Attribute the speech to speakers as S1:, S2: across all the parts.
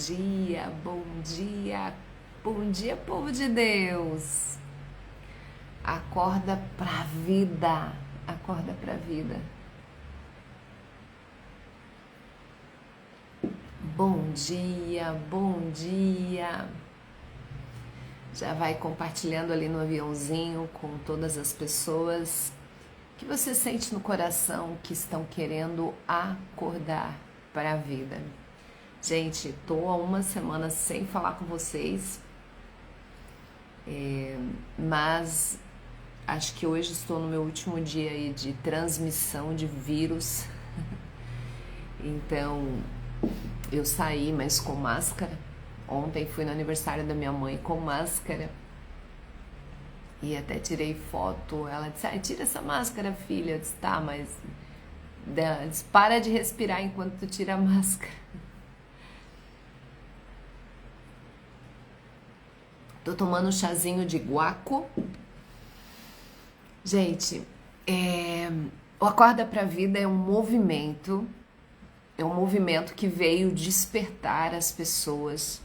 S1: dia, bom dia, bom dia, povo de Deus. Acorda pra vida, acorda pra vida. Bom dia, bom dia. Já vai compartilhando ali no aviãozinho com todas as pessoas que você sente no coração que estão querendo acordar para a vida. Gente, tô há uma semana sem falar com vocês, mas acho que hoje estou no meu último dia aí de transmissão de vírus. Então, eu saí, mas com máscara. Ontem fui no aniversário da minha mãe com máscara. E até tirei foto. Ela disse, tira essa máscara, filha. Eu disse, tá, mas para de respirar enquanto tu tira a máscara. Tô tomando um chazinho de guaco. Gente, o Acorda pra Vida é um movimento que veio despertar as pessoas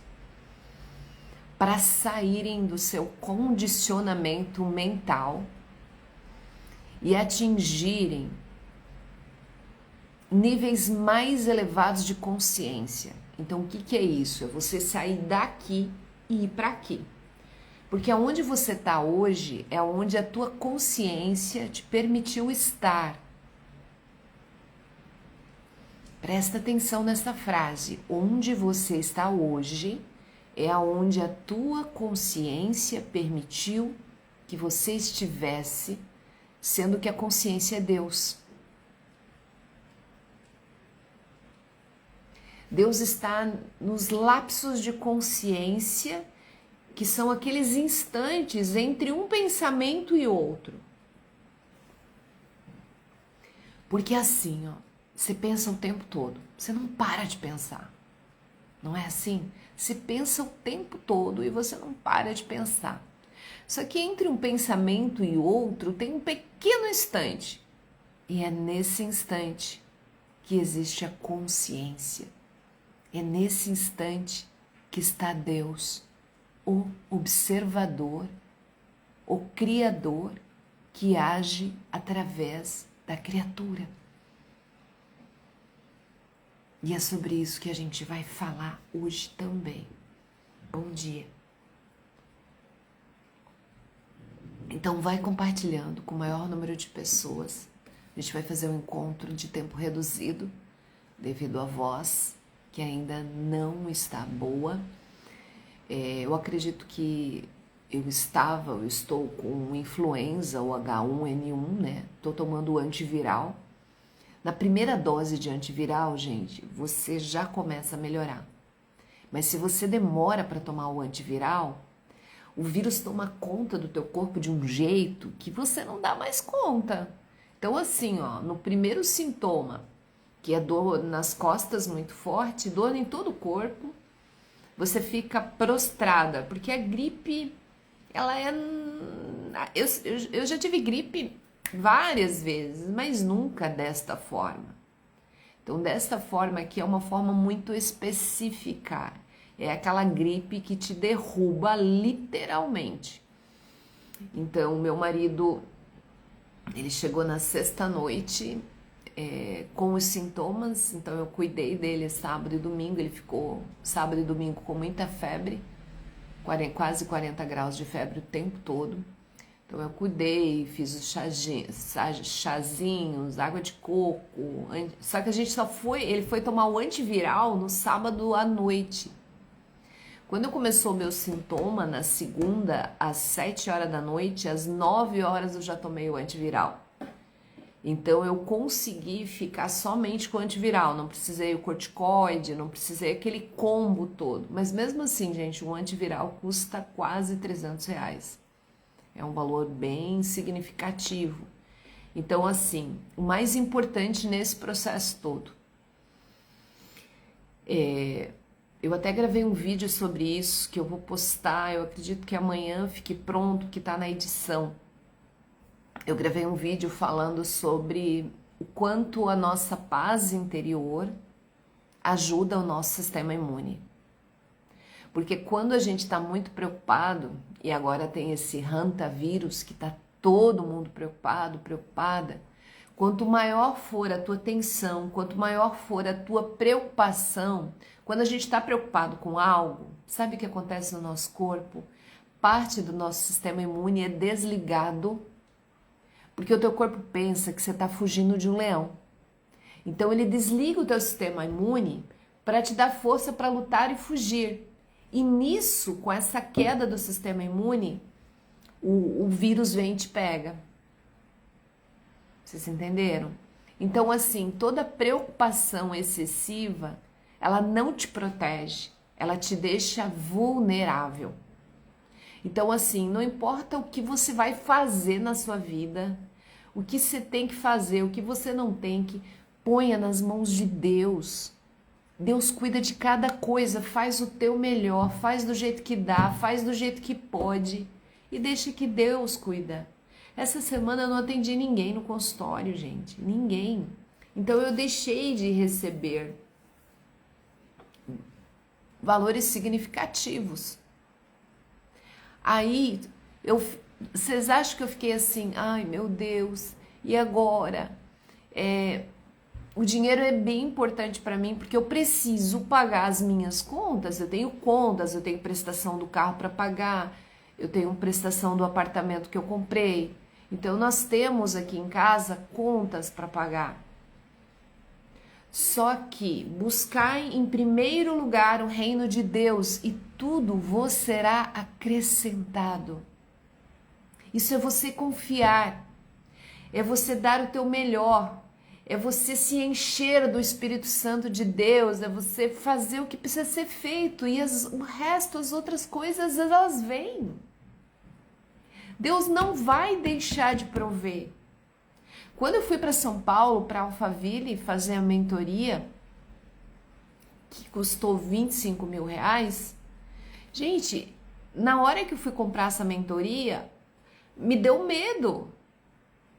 S1: para saírem do seu condicionamento mental e atingirem níveis mais elevados de consciência. Então, o que é isso? É você sair daqui e ir para aqui. Porque aonde você está hoje é onde a tua consciência te permitiu estar. Presta atenção nessa frase. Onde você está hoje é aonde a tua consciência permitiu que você estivesse, sendo que a consciência é Deus. Deus está nos lapsos de consciência, que são aqueles instantes entre um pensamento e outro. Porque assim, você pensa o tempo todo, você não para de pensar. Não é assim? Você pensa o tempo todo e você não para de pensar. Só que entre um pensamento e outro tem um pequeno instante. E é nesse instante que existe a consciência. É nesse instante que está Deus, o observador, o Criador que age através da criatura. E é sobre isso que a gente vai falar hoje também. Bom dia. Então vai compartilhando com o maior número de pessoas. A gente vai fazer um encontro de tempo reduzido, devido à voz, que ainda não está boa. Eu acredito que eu estou com influenza ou H1N1, né? Estou tomando antiviral. Na primeira dose de antiviral, gente, você já começa a melhorar. Mas se você demora para tomar o antiviral, o vírus toma conta do teu corpo de um jeito que você não dá mais conta. Então assim, no primeiro sintoma, que é dor nas costas muito forte, dor em todo o corpo, você fica prostrada, porque a gripe, ela é... Eu já tive gripe várias vezes, mas nunca desta forma. Então, desta forma aqui é uma forma muito específica. É aquela gripe que te derruba literalmente. Então, meu marido, ele chegou na sexta-noite com os sintomas, então eu cuidei dele sábado e domingo, ele ficou sábado e domingo com muita febre, quase 40 graus de febre o tempo todo. Então eu cuidei, fiz os chazinhos, água de coco, só que ele foi tomar o antiviral no sábado à noite. Quando começou o meu sintoma, na segunda, às 7 horas da noite, às 9 horas eu já tomei o antiviral. Então eu consegui ficar somente com o antiviral, não precisei o corticoide, não precisei aquele combo todo. Mas mesmo assim, gente, o antiviral custa quase R$300. É um valor bem significativo. Então, assim, o mais importante nesse processo todo, eu até gravei um vídeo sobre isso, que eu vou postar, eu acredito que amanhã fique pronto, que tá na edição. Eu gravei um vídeo falando sobre o quanto a nossa paz interior ajuda o nosso sistema imune. Porque quando a gente está muito preocupado, e agora tem esse hantavírus que está todo mundo preocupado, preocupada, quanto maior for a tua tensão, quanto maior for a tua preocupação, quando a gente está preocupado com algo, sabe o que acontece no nosso corpo? Parte do nosso sistema imune é desligado, porque o teu corpo pensa que você está fugindo de um leão. Então ele desliga o teu sistema imune para te dar força para lutar e fugir. E nisso, com essa queda do sistema imune, o vírus vem e te pega. Vocês entenderam? Então, assim, toda preocupação excessiva, ela não te protege, ela te deixa vulnerável. Então, assim, não importa o que você vai fazer na sua vida, o que você tem que fazer, o que você não tem que, ponha nas mãos de Deus. Deus cuida de cada coisa, faz o teu melhor, faz do jeito que dá, faz do jeito que pode e deixa que Deus cuida. Essa semana eu não atendi ninguém no consultório, gente, ninguém. Então eu deixei de receber valores significativos. Aí, vocês acham que eu fiquei assim, ai meu Deus, e agora? O dinheiro é bem importante para mim porque eu preciso pagar as minhas contas. Eu tenho prestação do carro para pagar, eu tenho prestação do apartamento que eu comprei. Então nós temos aqui em casa contas para pagar. Só que buscai em primeiro lugar o reino de Deus e tudo vos será acrescentado. Isso é você confiar, é você dar o teu melhor. É você se encher do Espírito Santo de Deus, é você fazer o que precisa ser feito e o resto, as outras coisas, elas vêm. Deus não vai deixar de prover. Quando eu fui para São Paulo, para Alphaville, fazer a mentoria, que custou R$25 mil, gente, na hora que eu fui comprar essa mentoria, me deu medo.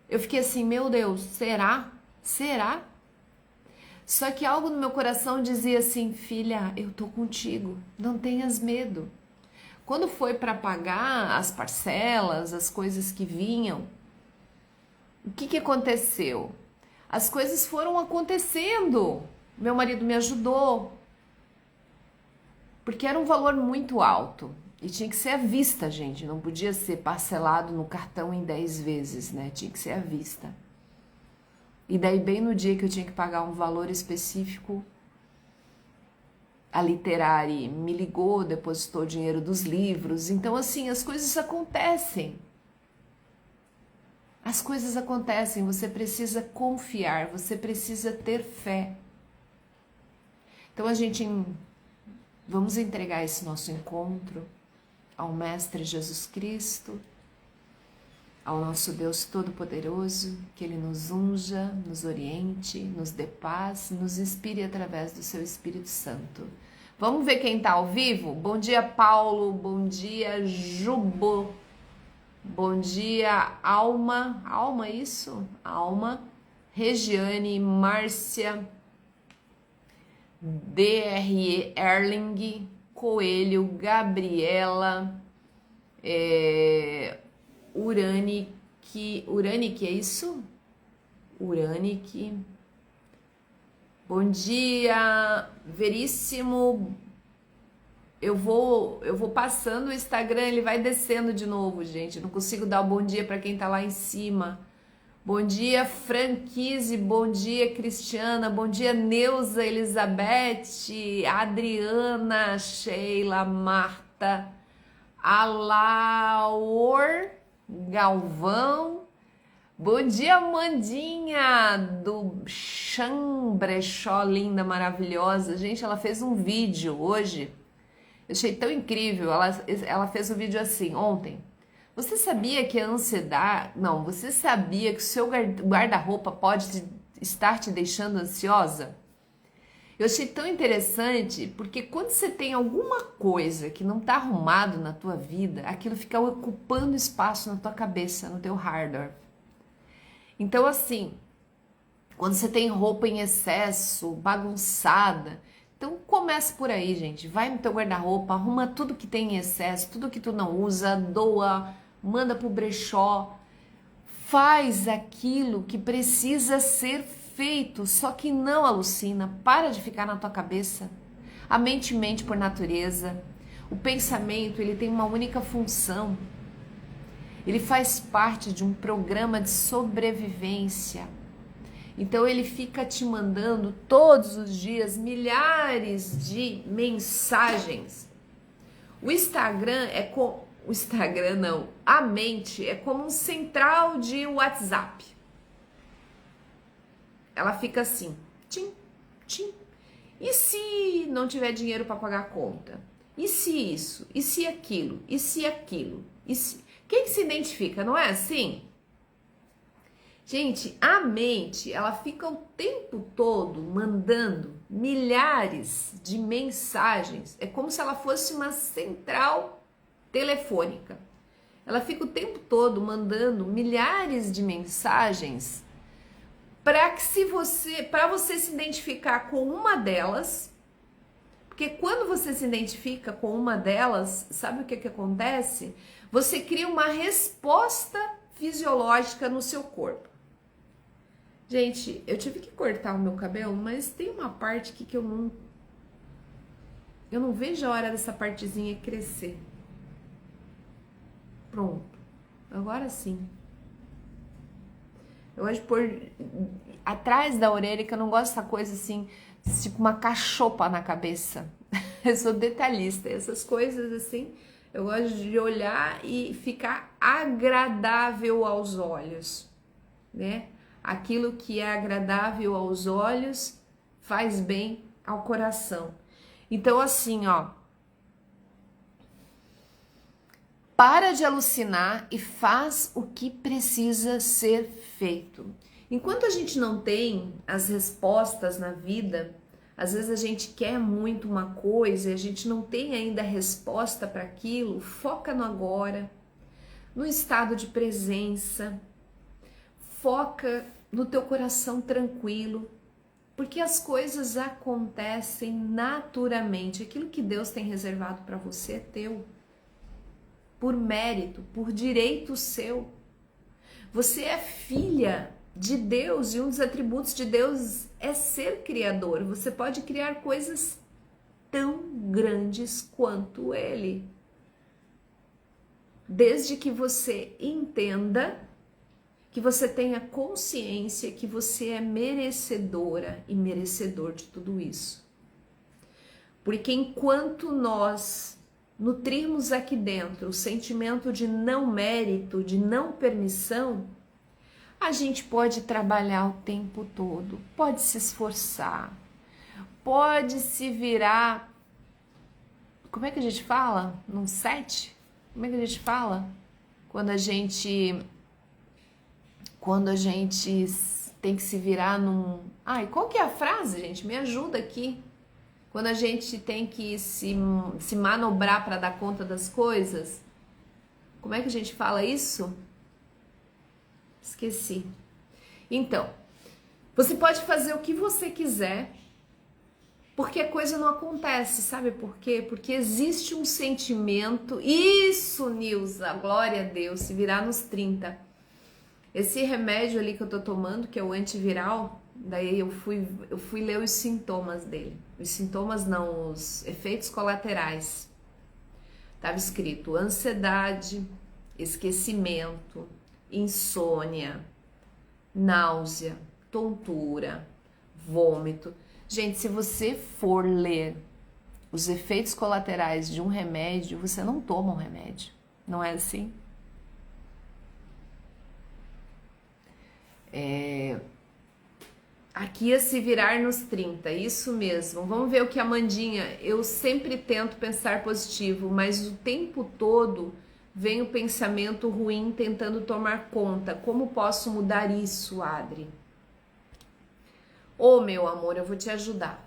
S1: Eu fiquei assim, meu Deus, será? Será? Só que algo no meu coração dizia assim, filha, eu tô contigo, não tenhas medo. Quando foi para pagar as parcelas, as coisas que vinham, o que aconteceu? As coisas foram acontecendo. Meu marido me ajudou, porque era um valor muito alto e tinha que ser à vista, gente. Não podia ser parcelado no cartão em 10 vezes, né? Tinha que ser à vista. E daí, bem no dia que eu tinha que pagar um valor específico, a Literari me ligou, depositou o dinheiro dos livros. Então, assim, as coisas acontecem. As coisas acontecem, você precisa confiar, você precisa ter fé. Então, vamos entregar esse nosso encontro ao Mestre Jesus Cristo, ao nosso Deus Todo-Poderoso, que Ele nos unja, nos oriente, nos dê paz, nos inspire através do seu Espírito Santo. Vamos ver quem está ao vivo? Bom dia, Paulo. Bom dia, Jubo. Bom dia, Alma. Alma, isso? Alma. Regiane, Márcia, DRE, Erling, Coelho, Gabriela, Uranic, é isso? Uranic. Bom dia, Veríssimo. Eu vou passando o Instagram, ele vai descendo de novo, gente. Não consigo dar o bom dia para quem tá lá em cima. Bom dia, Franquise. Bom dia, Cristiana. Bom dia, Neuza, Elizabeth, Adriana, Sheila, Marta, Alaor, Galvão. Bom dia, Mandinha, do Brechó, linda, maravilhosa. Gente, ela fez um vídeo hoje. Eu achei tão incrível. Ela fez um vídeo assim, ontem. Você sabia que a ansiedade... Não, você sabia que o seu guarda-roupa pode estar te deixando ansiosa? Eu achei tão interessante, porque quando você tem alguma coisa que não está arrumado na tua vida, aquilo fica ocupando espaço na tua cabeça, no teu hardware. Então, assim, quando você tem roupa em excesso, bagunçada, Então começa por aí, gente. Vai no teu guarda-roupa, arruma tudo que tem em excesso, tudo que tu não usa, doa, manda pro brechó. Faz aquilo que precisa ser feito, só que não alucina. Para de ficar na tua cabeça. A mente mente por natureza. O pensamento, ele tem uma única função. Ele faz parte de um programa de sobrevivência. Então ele fica te mandando todos os dias milhares de mensagens. O Instagram não. A mente é como um central de WhatsApp. Ela fica assim, tim, tim. E se não tiver dinheiro para pagar a conta? E se isso? E se aquilo? E se aquilo? E se... Quem que se identifica, não é assim? Gente, a mente, ela fica o tempo todo mandando milhares de mensagens. É como se ela fosse uma central telefônica. Ela fica o tempo todo mandando milhares de mensagens para você se identificar com uma delas. Porque quando você se identifica com uma delas, sabe o que acontece? Você cria uma resposta fisiológica no seu corpo. Gente, eu tive que cortar o meu cabelo, mas tem uma parte aqui que eu não vejo a hora dessa partezinha crescer. Pronto. Agora sim. Eu gosto de pôr atrás da orelha, que eu não gosto dessa coisa assim, tipo uma cachopa na cabeça. Eu sou detalhista, essas coisas assim, eu gosto de olhar e ficar agradável aos olhos, né? Aquilo que é agradável aos olhos faz bem ao coração. Então assim, ó, para de alucinar e faz o que precisa ser feito. Enquanto a gente não tem as respostas na vida, às vezes a gente quer muito uma coisa e a gente não tem ainda a resposta para aquilo, foca no agora, no estado de presença, foca no teu coração tranquilo, porque as coisas acontecem naturalmente. Aquilo que Deus tem reservado para você é teu, por mérito, por direito seu. Você é filha de Deus e um dos atributos de Deus é ser criador. Você pode criar coisas tão grandes quanto Ele, desde que você entenda, que você tenha consciência que você é merecedora e merecedor de tudo isso. Porque enquanto nós nutrirmos aqui dentro o sentimento de não mérito, de não permissão, a gente pode trabalhar o tempo todo, pode se esforçar, pode se virar. Como é que a gente fala? Num set? Como é que a gente fala? Quando a gente tem que se virar num... Ai, qual que é a frase, gente? Me ajuda aqui. Quando a gente tem que se manobrar para dar conta das coisas. Como é que a gente fala isso? Esqueci. Então, você pode fazer o que você quiser, porque a coisa não acontece, sabe por quê? Porque existe um sentimento. Isso, Nilza, glória a Deus, se virar nos 30. Esse remédio ali que eu tô tomando, que é o antiviral, daí eu fui ler os sintomas dele. Os sintomas não, os efeitos colaterais. Tava escrito ansiedade, esquecimento, insônia, náusea, tontura, vômito. Gente, se você for ler os efeitos colaterais de um remédio, você não toma um remédio. Não é assim? Aqui é se virar nos 30, isso mesmo. Vamos ver o que a Mandinha... Eu sempre tento pensar positivo, mas o tempo todo vem o pensamento ruim tentando tomar conta. Como posso mudar isso, Adri? Ô, meu amor, eu vou te ajudar.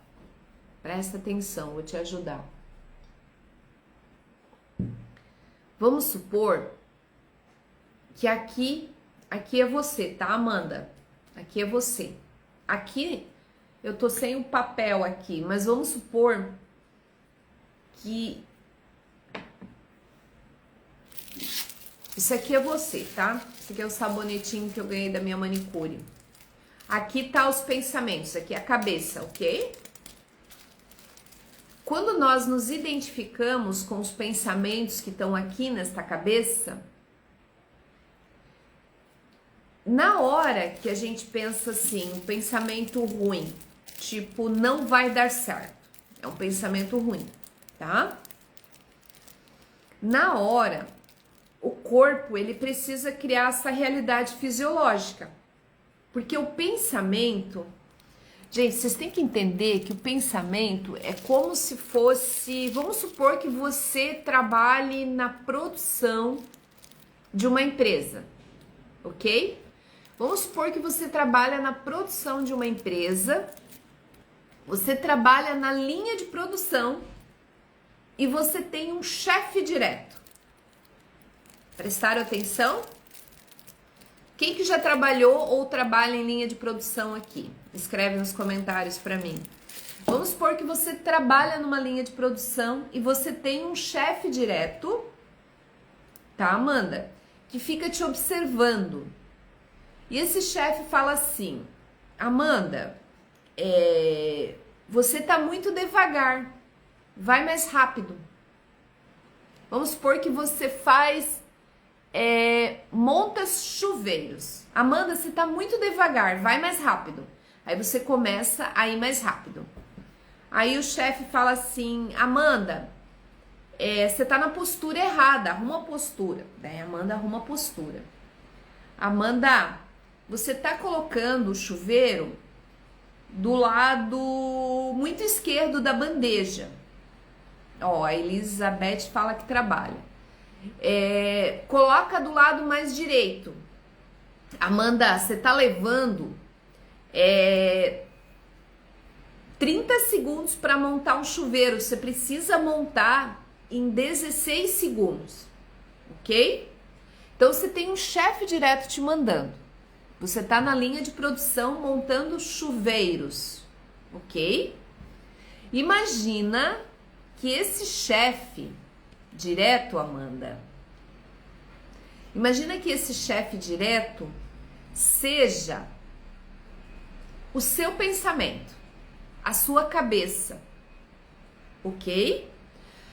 S1: Presta atenção, vou te ajudar. Vamos supor que aqui é você, tá, Amanda? Aqui é você. Aqui Eu tô sem o papel aqui, mas vamos supor que isso aqui é você, tá? Esse aqui é o sabonetinho que eu ganhei da minha manicure. Aqui tá os pensamentos, aqui é a cabeça, ok? Quando nós nos identificamos com os pensamentos que estão aqui nesta cabeça, na hora que a gente pensa assim, um pensamento ruim, tipo, não vai dar certo, é um pensamento ruim, tá? Na hora, o corpo, ele precisa criar essa realidade fisiológica, porque o pensamento... Gente, vocês têm que entender que o pensamento é como se fosse... Vamos supor que você trabalhe na produção de uma empresa, ok? Vamos supor que você trabalha na produção de uma empresa, você trabalha na linha de produção e você tem um chefe direto. Prestaram atenção? Quem que já trabalhou ou trabalha em linha de produção aqui? Escreve nos comentários para mim. Vamos supor que você trabalha numa linha de produção e você tem um chefe direto, tá, Amanda? Que fica te observando. E esse chefe fala assim, Amanda, você tá muito devagar, vai mais rápido. Vamos supor que você monta chuveiros. Amanda, você tá muito devagar, vai mais rápido. Aí você começa a ir mais rápido. Aí o chefe fala assim, Amanda, você tá na postura errada, arruma a postura. Daí a Amanda arruma a postura. Amanda, você tá colocando o chuveiro do lado muito esquerdo da bandeja. Ó, a Elizabeth fala que trabalha. Coloca do lado mais direito. Amanda, você tá levando 30 segundos para montar um chuveiro. Você precisa montar em 16 segundos, ok? Então você tem um chefe direto te mandando. Você tá na linha de produção montando chuveiros, ok? Imagina que esse chefe direto, Amanda, imagina que esse chefe direto seja o seu pensamento, a sua cabeça, ok?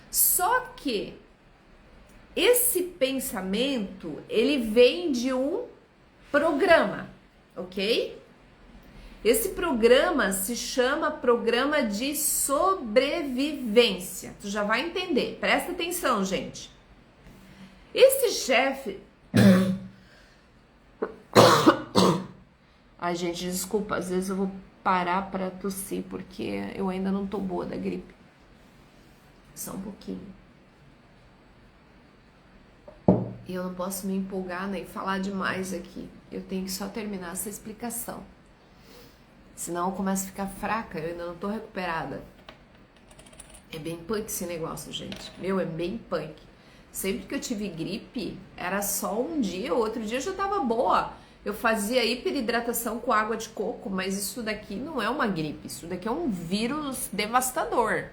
S1: Só que esse pensamento, ele vem de um programa, ok? Esse programa se chama programa de sobrevivência. Tu já vai entender. Presta atenção, gente. Esse chefe... Ai, gente, desculpa. Às vezes eu vou parar pra tossir porque eu ainda não tô boa da gripe. Só um pouquinho. E eu não posso me empolgar nem falar demais aqui. Eu tenho que só terminar essa explicação. Senão eu começo a ficar fraca, eu ainda não tô recuperada. É bem punk esse negócio, gente. Meu, é bem punk. Sempre que eu tive gripe, era só um dia, outro dia eu já tava boa. Eu fazia hiperidratação com água de coco, mas isso daqui não é uma gripe. Isso daqui é um vírus devastador.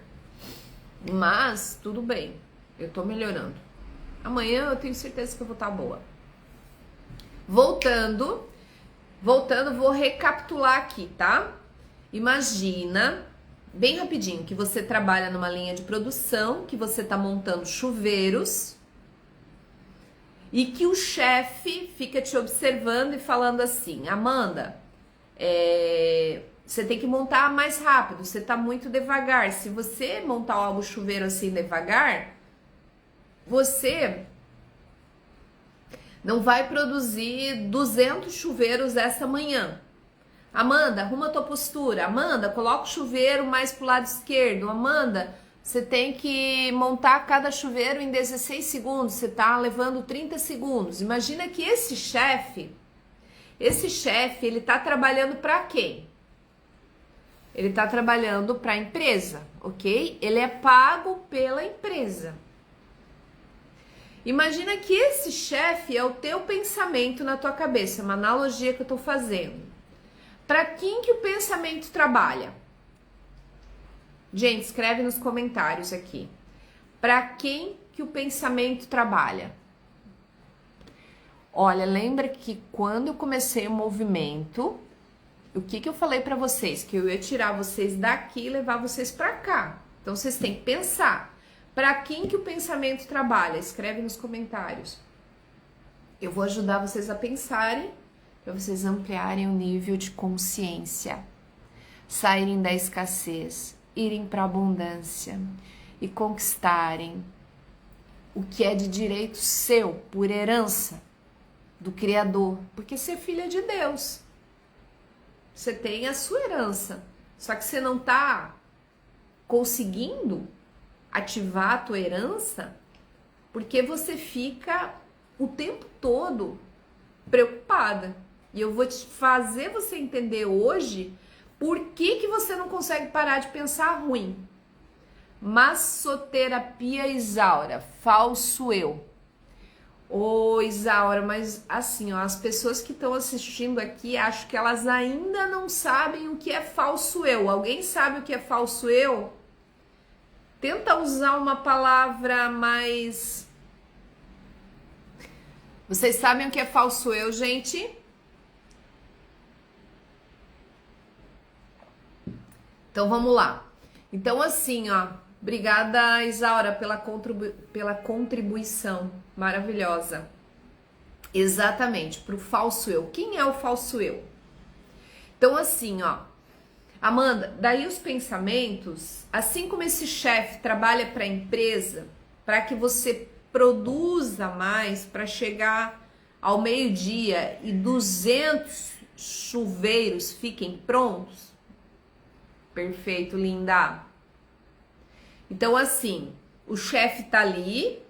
S1: Mas, tudo bem. Eu tô melhorando. Amanhã eu tenho certeza que eu vou estar boa. Voltando, vou recapitular aqui, tá? Imagina, bem rapidinho, que você trabalha numa linha de produção, que você tá montando chuveiros e que o chefe fica te observando e falando assim, Amanda, você tem que montar mais rápido, você tá muito devagar. Se você montar o chuveiro assim devagar, você não vai produzir 200 chuveiros essa manhã. Amanda, arruma tua postura. Amanda, coloca o chuveiro mais pro lado esquerdo. Amanda, você tem que montar cada chuveiro em 16 segundos. Você tá levando 30 segundos. Imagina que esse chefe, ele tá trabalhando para quem? Ele tá trabalhando para a empresa, ok? Ele é pago pela empresa. Imagina que esse chefe é o teu pensamento na tua cabeça, uma analogia que eu tô fazendo.
S2: Para quem que o pensamento trabalha? Gente, escreve nos comentários aqui. Para quem que o pensamento trabalha? Olha, lembra que quando eu comecei o movimento, o que eu falei para vocês? Que eu ia tirar vocês daqui e levar vocês para cá. Então, vocês têm que pensar. Para quem que o pensamento trabalha? Escreve nos comentários. Eu vou ajudar vocês a pensarem, para vocês ampliarem o nível de consciência, saírem da escassez, irem para a abundância e conquistarem o que é de direito seu, por herança do Criador, porque você é filha de Deus. Você tem a sua herança, só que você não está conseguindo ativar a tua herança porque você fica o tempo todo preocupada. E eu vou te fazer você entender hoje por que você não consegue parar de pensar ruim. Massoterapia Isaura, falso eu. Ô Isaura, mas assim, ó, as pessoas que estão assistindo aqui, acho que elas ainda não sabem o que é falso eu. Alguém sabe o que é falso eu? Tenta usar uma palavra mais... Vocês sabem o que é falso eu, gente? Então vamos lá. Então assim, ó, obrigada Isaura pela contribuição maravilhosa. Exatamente, para o falso eu. Quem é o falso eu? Então assim, ó, Amanda, daí os pensamentos, assim como esse chefe trabalha para a empresa, para que você produza mais, para chegar ao meio-dia e 200 chuveiros fiquem prontos. Perfeito, linda. Então assim, o chefe tá ali,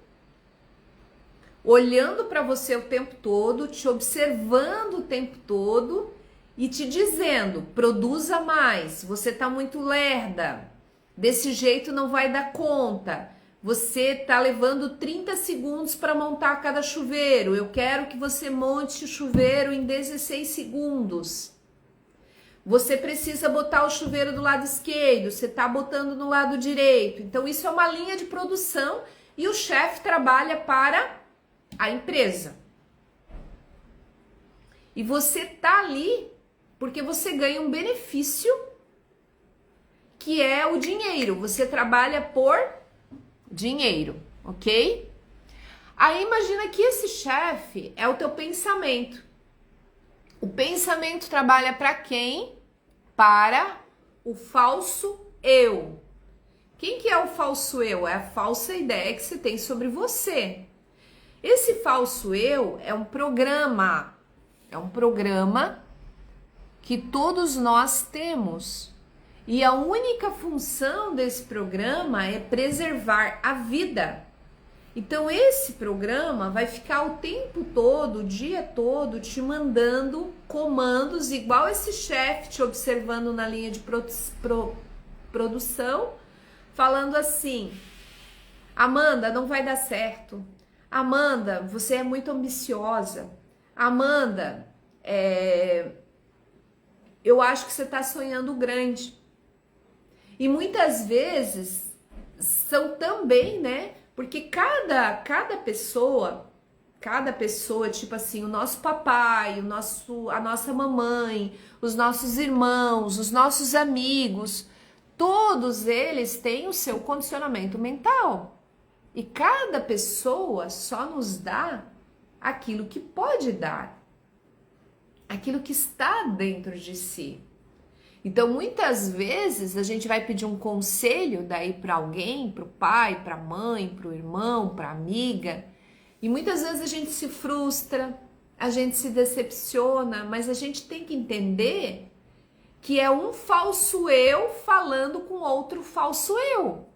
S2: olhando para você o tempo todo, te observando o tempo todo e te dizendo, produza mais, você tá muito lerda, desse jeito não vai dar conta, você tá levando 30 segundos para montar cada chuveiro, eu quero que você monte o chuveiro em 16 segundos. Você precisa botar o chuveiro do lado esquerdo, você tá botando no lado direito. Então isso é uma linha de produção e o chefe trabalha para a empresa. E você tá ali porque você ganha um benefício que é o dinheiro. Você trabalha por dinheiro, ok? Aí imagina que esse chefe é o teu pensamento. O pensamento trabalha para quem? Para o falso eu. Quem que é o falso eu? É a falsa ideia que você tem sobre você. Esse falso eu é um programa. É um programa que todos nós temos. E a única função desse programa é preservar a vida. Então esse programa vai ficar o tempo todo, o dia todo, te mandando comandos, igual esse chefe te observando na linha de produção, falando assim, Amanda, não vai dar certo. Amanda, você é muito ambiciosa. Amanda, eu acho que você está sonhando grande. E muitas vezes são também, né? Porque cada pessoa, tipo assim, o nosso papai, a nossa mamãe, os nossos irmãos, os nossos amigos, todos eles têm o seu condicionamento mental. E cada pessoa só nos dá aquilo que pode dar, aquilo que está dentro de si. Então, muitas vezes, a gente vai pedir um conselho daí para alguém, para o pai, para a mãe, para o irmão, para a amiga, e muitas vezes a gente se frustra, a gente se decepciona, mas a gente tem que entender que é um falso eu falando com outro falso eu.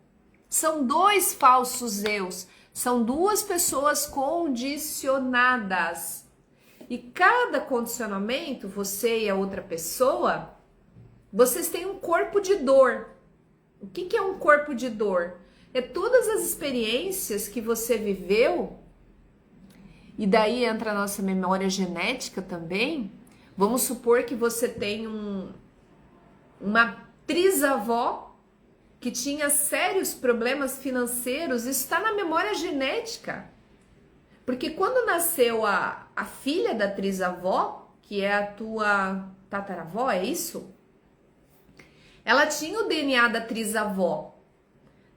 S2: São dois falsos eus, são duas pessoas condicionadas. E cada condicionamento, você e a outra pessoa, vocês têm um corpo de dor. O que é um corpo de dor? É todas as experiências que você viveu, e daí entra a nossa memória genética também, Vamos supor que você tem uma trisavó que tinha sérios problemas financeiros. Isso está na memória genética. Porque quando nasceu a filha da trisavó, que é a tua tataravó, é isso? Ela tinha o DNA da trisavó.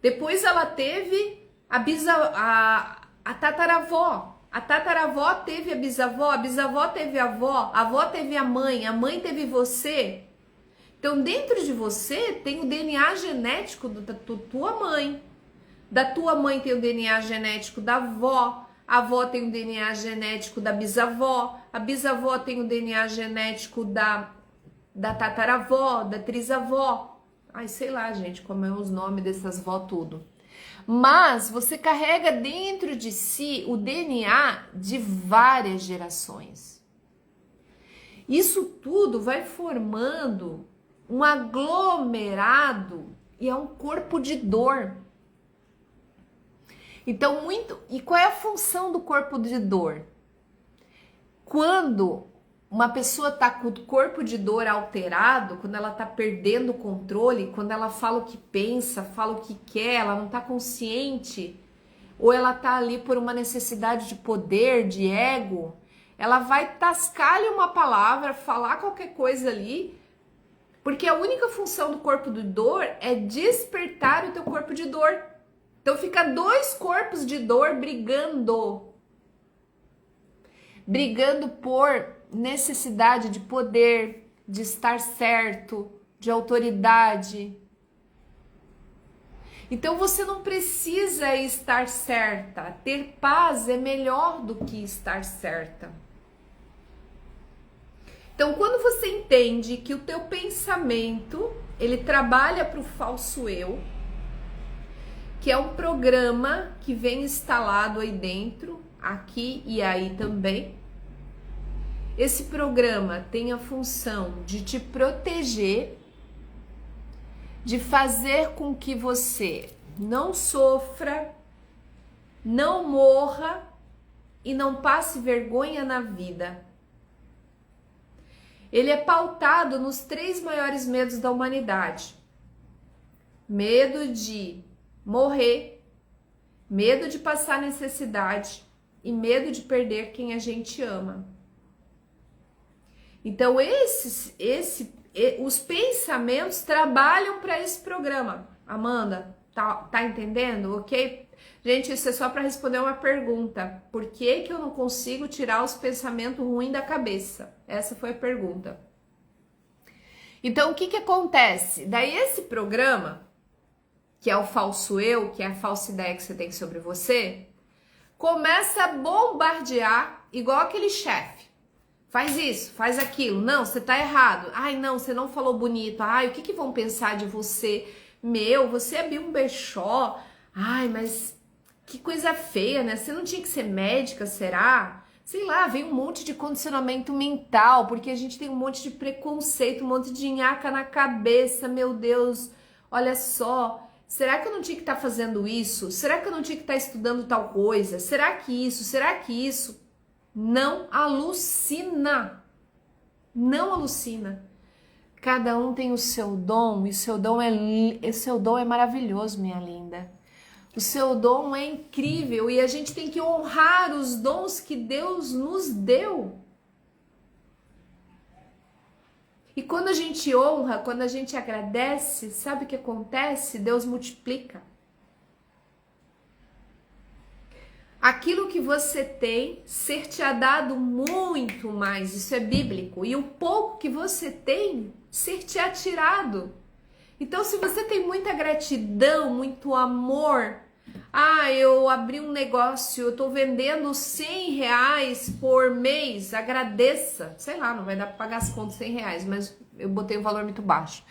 S2: Depois ela teve a tataravó. A tataravó teve a bisavó teve a avó teve a mãe teve você. Então, dentro de você tem o DNA genético da tua mãe. Da tua mãe tem o DNA genético da avó. A avó tem o DNA genético da bisavó. A bisavó tem o DNA genético da tataravó, da trisavó. Ai, sei lá, gente, como é os nomes dessas vó tudo. Mas você carrega dentro de si o DNA de várias gerações. Isso tudo vai formando um aglomerado e é um corpo de dor. Então, e qual é a função do corpo de dor? Quando uma pessoa está com o corpo de dor alterado, quando ela está perdendo o controle, quando ela fala o que pensa, fala o que quer, ela não está consciente, ou ela está ali por uma necessidade de poder, de ego, ela vai tascar-lhe uma palavra, falar qualquer coisa ali, porque a única função do corpo de dor é despertar o teu corpo de dor. Então fica dois corpos de dor brigando por necessidade de poder, de estar certo, de autoridade. Então você não precisa estar certa. Ter paz é melhor do que estar certa. Então, quando você entende que o teu pensamento, ele trabalha para o falso eu, que é um programa que vem instalado aí dentro, aqui e aí também. Esse programa tem a função de te proteger, de fazer com que você não sofra, não morra e não passe vergonha na vida. Ele é pautado nos 3 maiores medos da humanidade: medo de morrer, medo de passar necessidade e medo de perder quem a gente ama. Então, os pensamentos trabalham para esse programa. Amanda, tá entendendo? Ok? Gente, isso é só para responder uma pergunta. Por que eu não consigo tirar os pensamentos ruins da cabeça? Essa foi a pergunta. Então, o que acontece? Daí esse programa, que é o falso eu, que é a falsa ideia que você tem sobre você, começa a bombardear igual aquele chefe. Faz isso, faz aquilo. Não, você tá errado. Ai, não, você não falou bonito. Ai, o que vão pensar de você? Meu, você é um bexó. Ai, mas que coisa feia, né? Você não tinha que ser médica, será? Sei lá, vem um monte de condicionamento mental, porque a gente tem um monte de preconceito, um monte de nhaca na cabeça. Meu Deus, olha só. Será que eu não tinha que estar fazendo isso? Será que eu não tinha que estar estudando tal coisa? Será que isso? Será que isso? Não alucina. Não alucina. Cada um tem o seu dom e o seu dom é maravilhoso, minha linda. O seu dom é incrível e a gente tem que honrar os dons que Deus nos deu. E quando a gente honra, quando a gente agradece, sabe o que acontece? Deus multiplica. Aquilo que você tem, ser-te-á dado muito mais, isso é bíblico. E o pouco que você tem, ser-te-á tirado. Então, se você tem muita gratidão, muito amor, eu abri um negócio, eu tô vendendo R$100 por mês, agradeça. Sei lá, não vai dar para pagar as contas R$100, mas eu botei um valor muito baixo.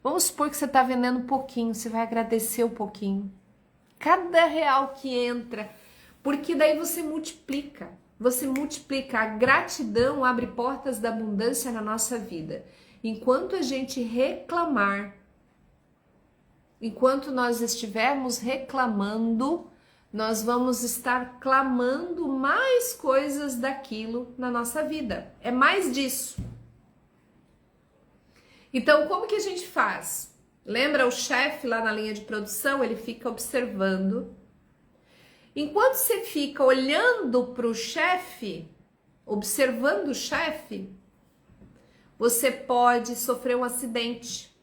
S2: Vamos supor que você tá vendendo um pouquinho, você vai agradecer um pouquinho. Cada real que entra, porque daí você multiplica. A gratidão abre portas da abundância na nossa vida. Enquanto a gente reclamar, enquanto nós estivermos reclamando, nós vamos estar clamando mais coisas daquilo na nossa vida. É mais disso. Então, como que a gente faz? Lembra o chefe lá na linha de produção? Ele fica observando. Enquanto você fica olhando para o chefe, observando o chefe, você pode sofrer um acidente,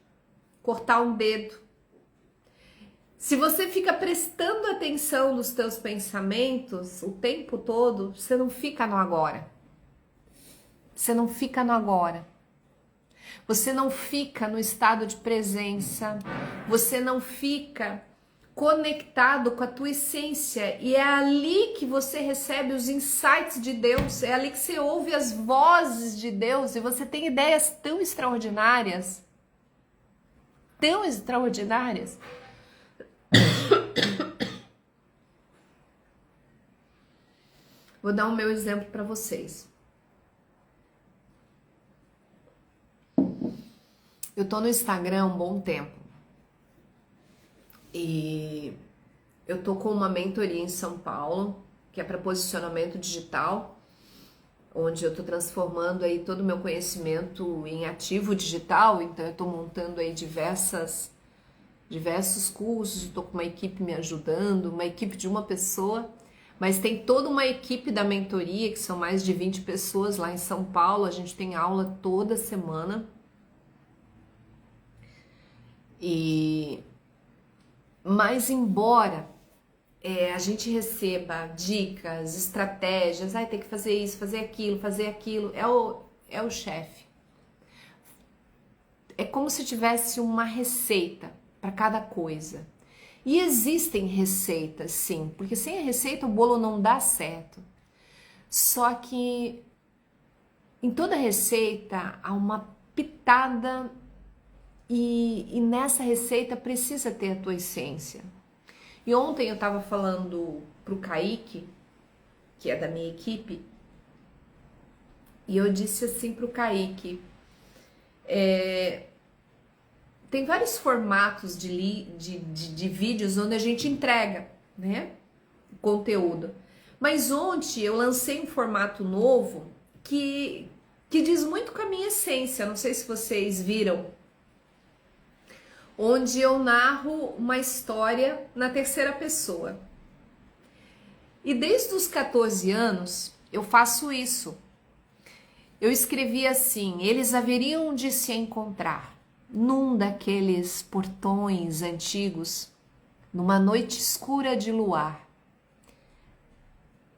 S2: cortar um dedo. Se você fica prestando atenção nos teus pensamentos o tempo todo, você não fica no agora. Você não fica no agora. Você não fica no estado de presença. Você não fica conectado com a tua essência. E é ali que você recebe os insights de Deus. É ali que você ouve as vozes de Deus. E você tem ideias tão extraordinárias. Tão extraordinárias. Vou dar o meu exemplo para vocês. Eu tô no Instagram há um bom tempo e eu tô com uma mentoria em São Paulo, que é para posicionamento digital, onde eu tô transformando aí todo o meu conhecimento em ativo digital. Então eu tô montando aí diversos cursos, tô com uma equipe me ajudando, uma equipe de uma pessoa, mas tem toda uma equipe da mentoria, que são mais de 20 pessoas lá em São Paulo. A gente tem aula toda semana. Mas embora a gente receba dicas, estratégias, tem que fazer isso, fazer aquilo, é o chefe. É como se tivesse uma receita para cada coisa. E existem receitas, sim, porque sem a receita o bolo não dá certo. Só que em toda receita há uma pitada. E nessa receita precisa ter a tua essência. E ontem eu estava falando pro Kaique, que é da minha equipe, e eu disse assim pro Kaique, tem vários formatos de vídeos onde a gente entrega, né, conteúdo. Mas ontem eu lancei um formato novo que diz muito com a minha essência, não sei se vocês viram, onde eu narro uma história na terceira pessoa. E desde os 14 anos eu faço isso. Eu escrevi assim: eles haveriam de se encontrar num daqueles portões antigos, numa noite escura de luar.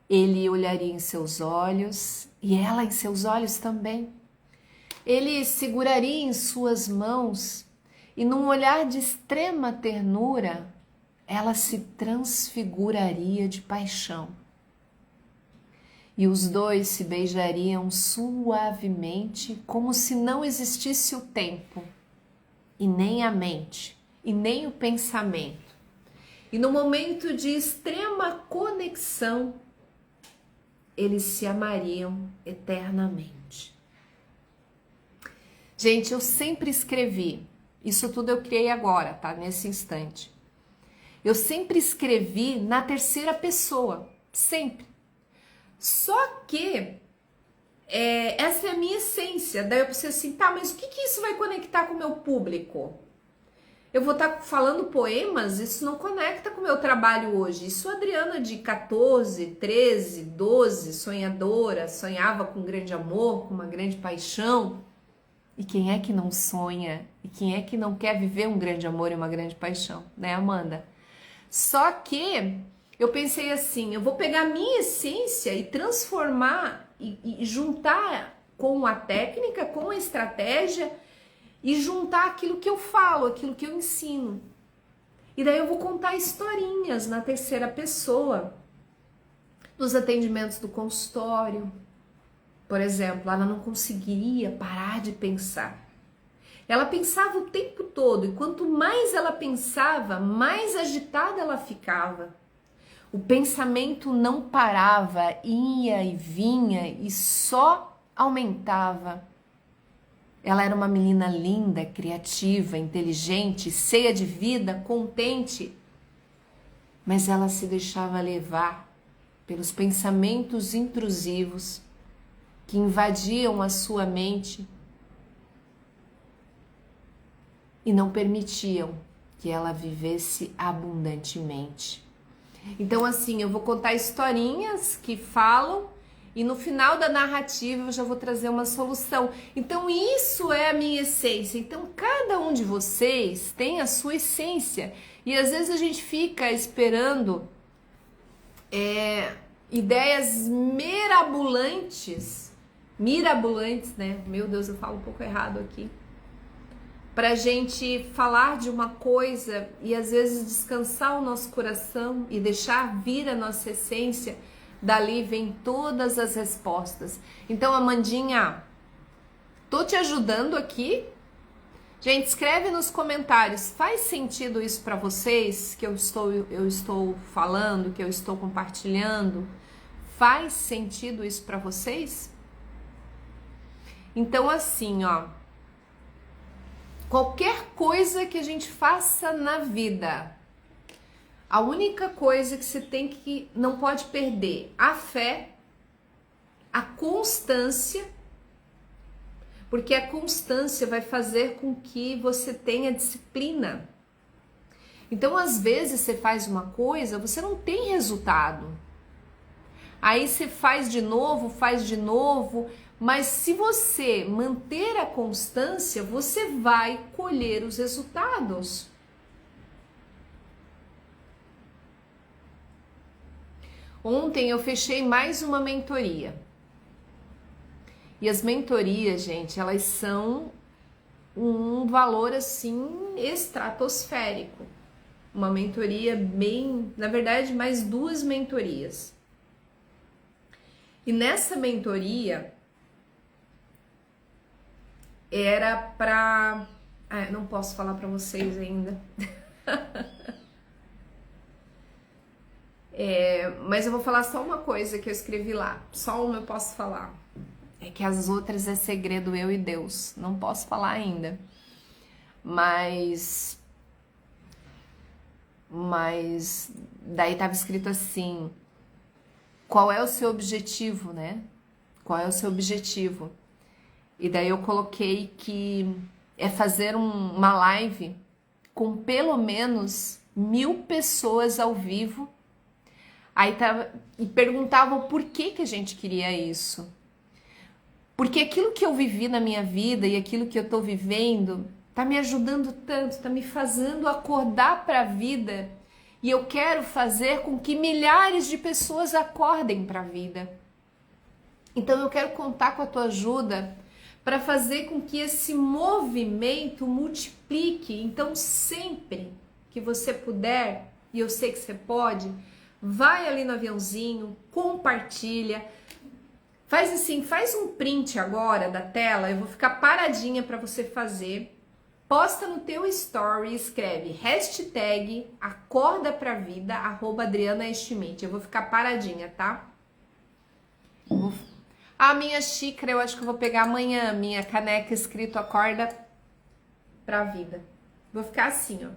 S2: Ele olharia em seus olhos e ela em seus olhos também. Ele seguraria em suas mãos e num olhar de extrema ternura, ela se transfiguraria de paixão. E os dois se beijariam suavemente, como se não existisse o tempo, e nem a mente, e nem o pensamento. E no momento de extrema conexão, eles se amariam eternamente. Gente, eu sempre escrevi, isso tudo eu criei agora, tá? Nesse instante. Eu sempre escrevi na terceira pessoa, sempre. Só que essa é a minha essência. Daí eu pensei assim, tá, mas o que isso vai conectar com o meu público? Eu vou estar falando poemas, isso não conecta com o meu trabalho hoje. Isso a Adriana de 14, 13, 12, sonhadora, sonhava com um grande amor, com uma grande paixão. E quem é que não sonha? E quem é que não quer viver um grande amor e uma grande paixão? Né, Amanda? Só que eu pensei assim, eu vou pegar a minha essência e transformar e juntar com a técnica, com a estratégia e juntar aquilo que eu falo, aquilo que eu ensino. E daí eu vou contar historinhas na terceira pessoa, nos atendimentos do consultório. Por exemplo, ela não conseguiria parar de pensar. Ela pensava o tempo todo e quanto mais ela pensava, mais agitada ela ficava. O pensamento não parava, ia e vinha e só aumentava. Ela era uma menina linda, criativa, inteligente, cheia de vida, contente, mas ela se deixava levar pelos pensamentos intrusivos que invadiam a sua mente
S1: e não permitiam que ela vivesse abundantemente. Então, assim, eu vou contar historinhas que falam e no final da narrativa eu já vou trazer uma solução. Então, isso é a minha essência. Então, cada um de vocês tem a sua essência. E às vezes a gente fica esperando ideias mirabolantes, né? Meu Deus, eu falo um pouco errado aqui. Pra gente falar de uma coisa e às vezes descansar o nosso coração e deixar vir a nossa essência, dali vem todas as respostas. Então, Amandinha, tô te ajudando aqui. Gente, escreve nos comentários, faz sentido isso pra vocês que eu estou falando, que eu estou compartilhando? Faz sentido isso pra vocês? Então, assim, ó, qualquer coisa que a gente faça na vida, a única coisa que você não pode perder, a fé, a constância, porque a constância vai fazer com que você tenha disciplina. Então, às vezes você faz uma coisa, você não tem resultado. Aí você faz de novo, mas se você manter a constância, você vai colher os resultados. Ontem eu fechei mais uma mentoria. E as mentorias, gente, elas são um valor assim estratosférico. Uma mentoria na verdade, mais 2 mentorias. E nessa mentoria era pra... não posso falar pra vocês ainda. Mas eu vou falar só uma coisa que eu escrevi lá. Só uma eu posso falar. É que as outras é segredo eu e Deus. Não posso falar ainda. Mas daí tava escrito assim: qual é o seu objetivo, né? Qual é o seu objetivo? E daí eu coloquei que é fazer uma live com pelo menos 1000 pessoas ao vivo. Aí e perguntavam por que a gente queria isso. Porque aquilo que eu vivi na minha vida e aquilo que eu tô vivendo tá me ajudando tanto, tá me fazendo acordar para a vida. E eu quero fazer com que milhares de pessoas acordem para a vida. Então eu quero contar com a tua ajuda para fazer com que esse movimento multiplique. Então sempre que você puder, e eu sei que você pode, vai ali no aviãozinho, compartilha. Faz assim, faz um print agora da tela, eu vou ficar paradinha para você fazer. Posta no teu story, escreve #AcordaPraVida, @AdrianaSchmidt. Eu vou ficar paradinha, tá? A minha xícara eu acho que eu vou pegar amanhã, minha caneca escrito Acorda pra Vida. Vou ficar assim, ó.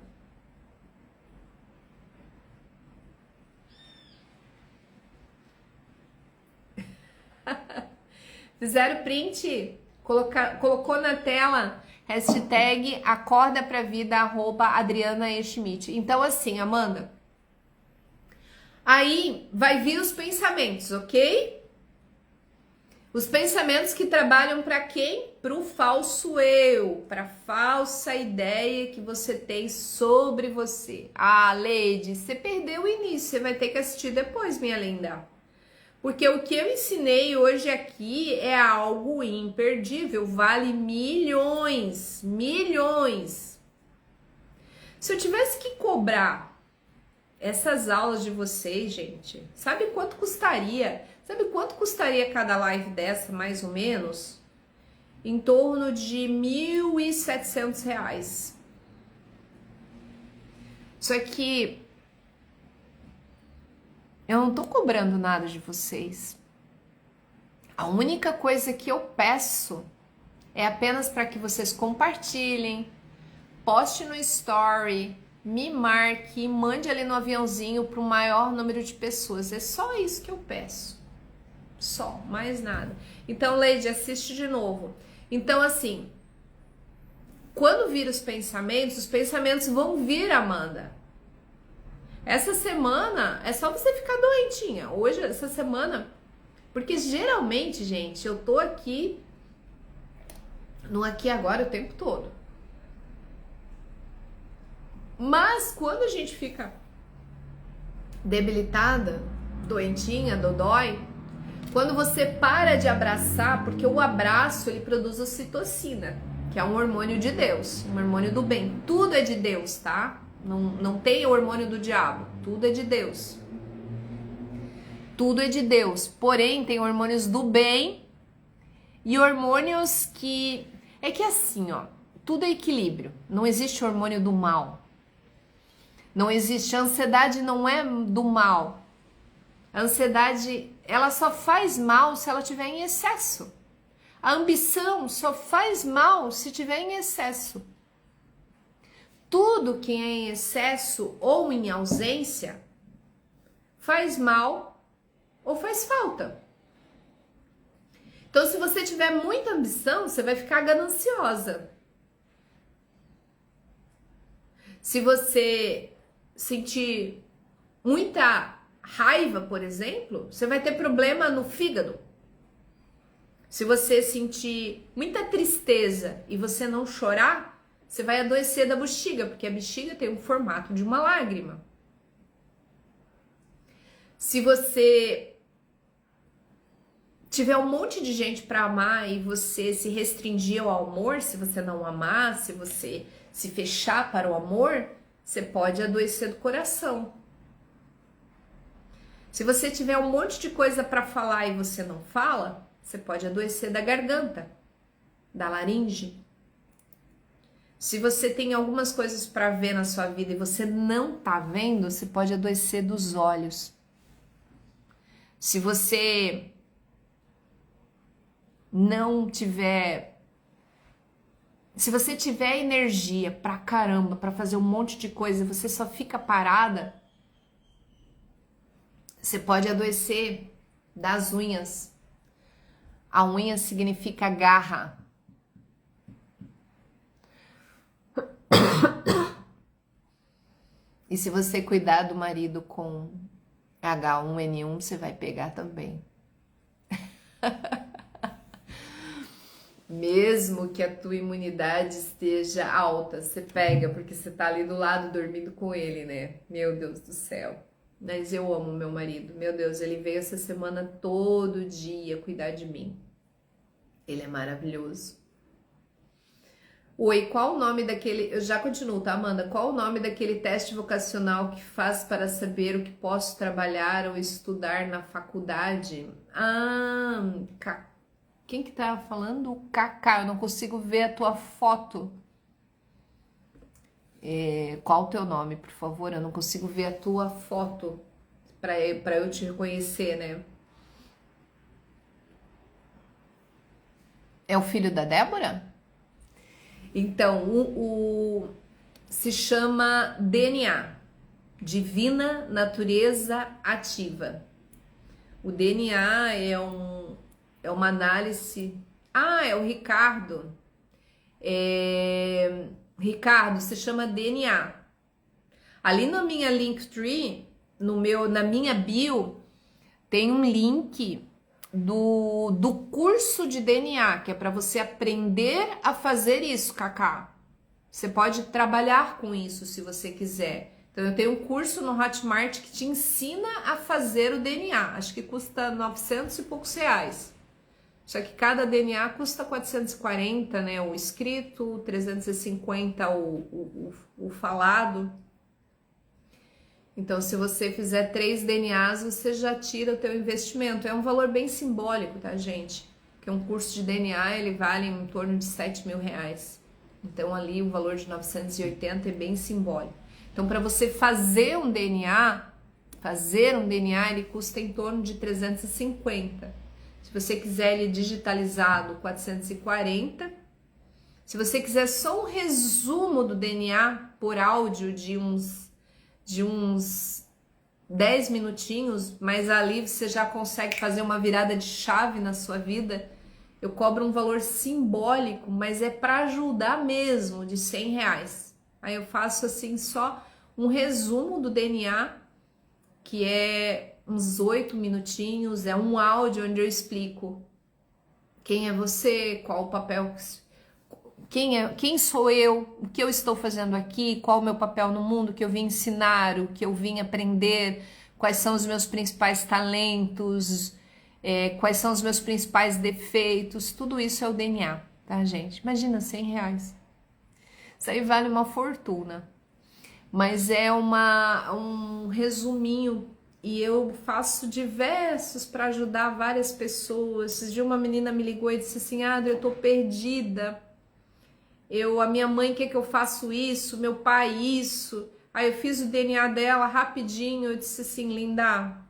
S1: Fizeram print? Colocou na tela #AcordaPraVida, @AdrianaSchmidt. Então assim, Amanda, aí vai vir os pensamentos, ok? Os pensamentos que trabalham para quem? Para o falso eu, para a falsa ideia que você tem sobre você. Ah, Lady, você perdeu o início, você vai ter que assistir depois, minha linda. Porque o que eu ensinei hoje aqui é algo imperdível, vale milhões, milhões. Se eu tivesse que cobrar essas aulas de vocês, gente, sabe quanto custaria? Sabe quanto custaria cada live dessa, mais ou menos? Em torno de R$1.700. Só que eu não tô cobrando nada de vocês. A única coisa que eu peço é apenas para que vocês compartilhem, poste no story, me marque e mande ali no aviãozinho para o maior número de pessoas. É só isso que eu peço. Só, mais nada. Então, Lady, assiste de novo. Então, assim,
S2: quando vir os pensamentos vão vir, Amanda. Essa semana é só você ficar doentinha. Hoje, essa semana, porque geralmente, gente, eu tô aqui no aqui e agora o tempo todo. Mas quando a gente fica debilitada, doentinha, dodói, quando você para de abraçar, porque o abraço ele produz ocitocina, que é um hormônio de Deus, um hormônio do bem. Tudo é de Deus, tá? Não tem hormônio do diabo, tudo é de Deus. Tudo é de Deus, porém tem hormônios do bem e hormônios que... É que assim, ó, tudo é equilíbrio, não existe hormônio do mal. Não existe, a ansiedade não é do mal. A ansiedade, ela só faz mal se ela tiver em excesso. A ambição só faz mal se tiver em excesso. Tudo que é em excesso ou em ausência faz mal ou faz falta. Então, se você tiver muita ambição, você vai ficar gananciosa. Se você sentir muita raiva, por exemplo, você vai ter problema no fígado. Se você sentir muita tristeza e você não chorar, você vai adoecer da bexiga, porque a bexiga tem o formato de uma lágrima. Se você tiver um monte de gente para amar e você se restringir ao amor, se você não amar, se você se fechar para o amor, você pode adoecer do coração. Se você tiver um monte de coisa para falar e você não fala, você pode adoecer da garganta, da laringe. Se você tem algumas coisas para ver na sua vida e você não tá vendo, você pode adoecer dos olhos. Se você não tiver... Se você tiver energia pra caramba, pra fazer um monte de coisa e você só fica parada, você pode adoecer das unhas. A unha significa garra. E se você cuidar do marido com H1N1, você vai pegar também. Mesmo que a tua imunidade esteja alta, você pega, porque você tá ali do lado dormindo com ele, né? Meu Deus do céu. Mas eu amo meu marido. Meu Deus, ele veio essa semana todo dia cuidar de mim. Ele é maravilhoso. Oi, qual o nome daquele... Eu já continuo, tá, Amanda? Qual o nome daquele teste vocacional que faz para saber o que posso trabalhar ou estudar na faculdade? Quem que tá falando? O Kaká, eu não consigo ver a tua foto. Qual o teu nome, por favor? Eu não consigo ver a tua foto para eu te reconhecer, né? É o filho da Débora? Então, se chama DNA, Divina Natureza Ativa. O DNA é uma análise... é o Ricardo. Ricardo, se chama DNA. Ali na minha Linktree, na minha bio, tem um link do curso de DNA, que é para você aprender a fazer isso, Cacá. Você pode trabalhar com isso se você quiser. Então, eu tenho um curso no Hotmart que te ensina a fazer o DNA. Acho que custa 900 e poucos reais. Só que cada DNA custa 440, né? O escrito, 350 o falado. Então, se você fizer 3 DNAs, você já tira o teu investimento. É um valor bem simbólico, tá, gente? Porque um curso de DNA, ele vale em torno de 7 mil reais. Então, ali o valor de 980 é bem simbólico. Então, para você fazer um DNA, ele custa em torno de 350. Se você quiser ele digitalizado, 440. Se você quiser só um resumo do DNA por áudio de uns 10 minutinhos, mas ali você já consegue fazer uma virada de chave na sua vida, eu cobro um valor simbólico, mas é para ajudar mesmo, de R$ 100. Aí eu faço assim só um resumo do DNA, que é uns 8 minutinhos, é um áudio onde eu explico quem é você, qual o papel, quem sou eu, o que eu estou fazendo aqui, qual o meu papel no mundo, o que eu vim ensinar, o que eu vim aprender, quais são os meus principais talentos, quais são os meus principais defeitos, tudo isso é o DNA, tá, gente? Imagina, R$ 100. Isso aí vale uma fortuna, mas é um resuminho e eu faço diversos para ajudar várias pessoas. Esses dias uma menina me ligou e disse assim, Adri, eu tô perdida, a minha mãe quer que eu faça isso, meu pai isso. Aí eu fiz o DNA dela rapidinho, eu disse assim, linda,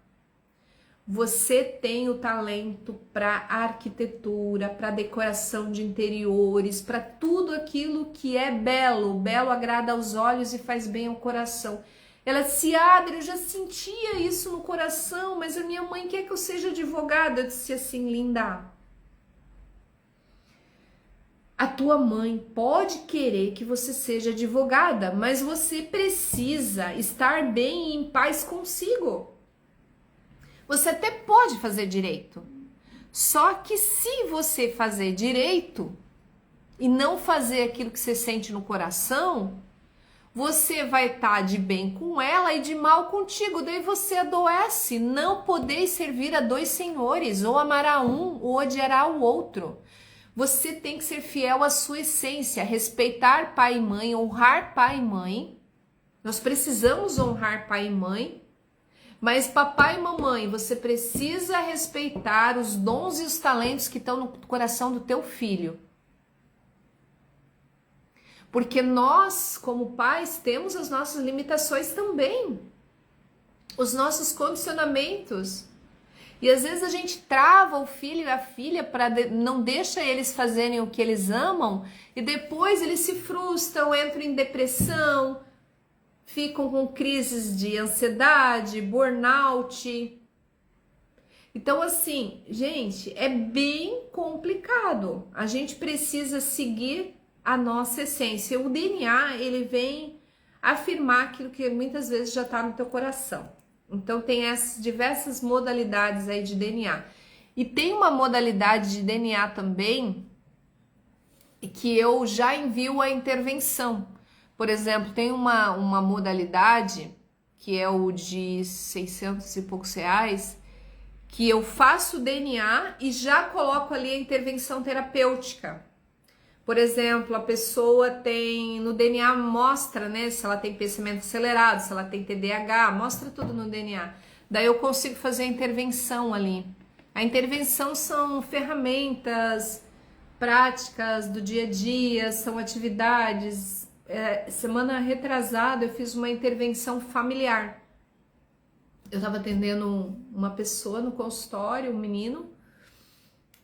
S2: você tem o talento para arquitetura, para decoração de interiores, para tudo aquilo que é belo. Belo agrada aos olhos e faz bem ao coração. Ela disse, Adri, eu já sentia isso no coração, mas a minha mãe quer que eu seja advogada. Eu disse assim, linda, a tua mãe pode querer que você seja advogada, mas você precisa estar bem e em paz consigo. Você até pode fazer direito, só que se você fazer direito e não fazer aquilo que você sente no coração, você vai estar de bem com ela e de mal contigo, daí você adoece. Não podeis servir a dois senhores, ou amará um ou odiará o outro. Você tem que ser fiel à sua essência, respeitar pai e mãe, honrar pai e mãe. Nós precisamos honrar pai e mãe. Mas papai e mamãe, você precisa respeitar os dons e os talentos que estão no coração do teu filho. Porque nós, como pais, temos as nossas limitações também. Os nossos condicionamentos. E às vezes a gente trava o filho e a filha para não deixa eles fazerem o que eles amam. E depois eles se frustram, entram em depressão, ficam com crises de ansiedade, burnout. Então, assim, gente, é bem complicado. A gente precisa seguir a nossa essência. O DNA, ele vem afirmar aquilo que muitas vezes já está no teu coração. Então, tem essas diversas modalidades aí de DNA. E tem uma modalidade de DNA também que eu já envio a intervenção. Por exemplo, tem uma modalidade que é o de 600 e poucos reais, que eu faço o DNA e já coloco ali a intervenção terapêutica. Por exemplo, a pessoa tem, no DNA mostra, né, se ela tem pensamento acelerado, se ela tem TDAH, mostra tudo no DNA. Daí eu consigo fazer a intervenção ali. A intervenção são ferramentas práticas do dia a dia, são atividades. Semana retrasada eu fiz uma intervenção familiar. Eu estava atendendo uma pessoa no consultório, um menino,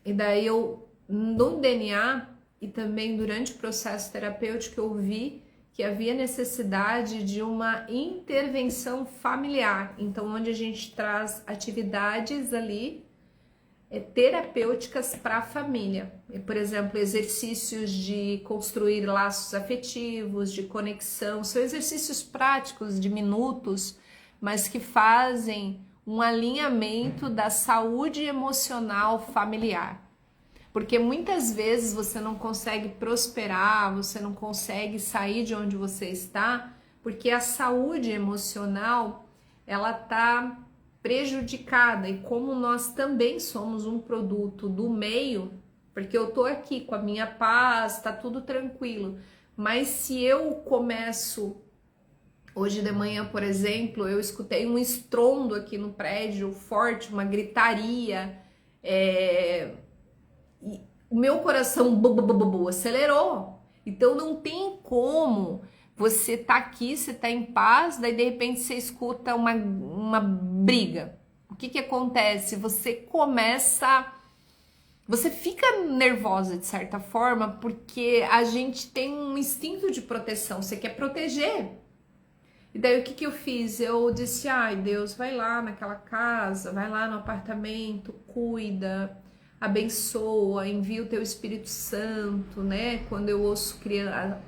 S2: e daí eu, no DNA e também durante o processo terapêutico, eu vi que havia necessidade de uma intervenção familiar. Então, onde a gente traz atividades ali terapêuticas para a família. Por exemplo, exercícios de construir laços afetivos, de conexão. São exercícios práticos de minutos, mas que fazem um alinhamento da saúde emocional familiar. Porque muitas vezes você não consegue prosperar, você não consegue sair de onde você está, porque a saúde emocional, ela está prejudicada. E como nós também somos um produto do meio, porque eu tô aqui com a minha paz, tá tudo tranquilo, mas se eu começo, hoje de manhã, por exemplo, eu escutei um estrondo aqui no prédio forte, uma gritaria, e o meu coração acelerou. Então não tem como você tá aqui, você tá em paz, daí de repente você escuta uma briga. O que acontece? Você fica nervosa de certa forma, porque a gente tem um instinto de proteção, você quer proteger. E daí o que eu fiz? Eu disse, ai Deus, vai lá naquela casa, vai lá no apartamento, cuida, abençoa, envia o teu Espírito Santo, né? Quando eu ouço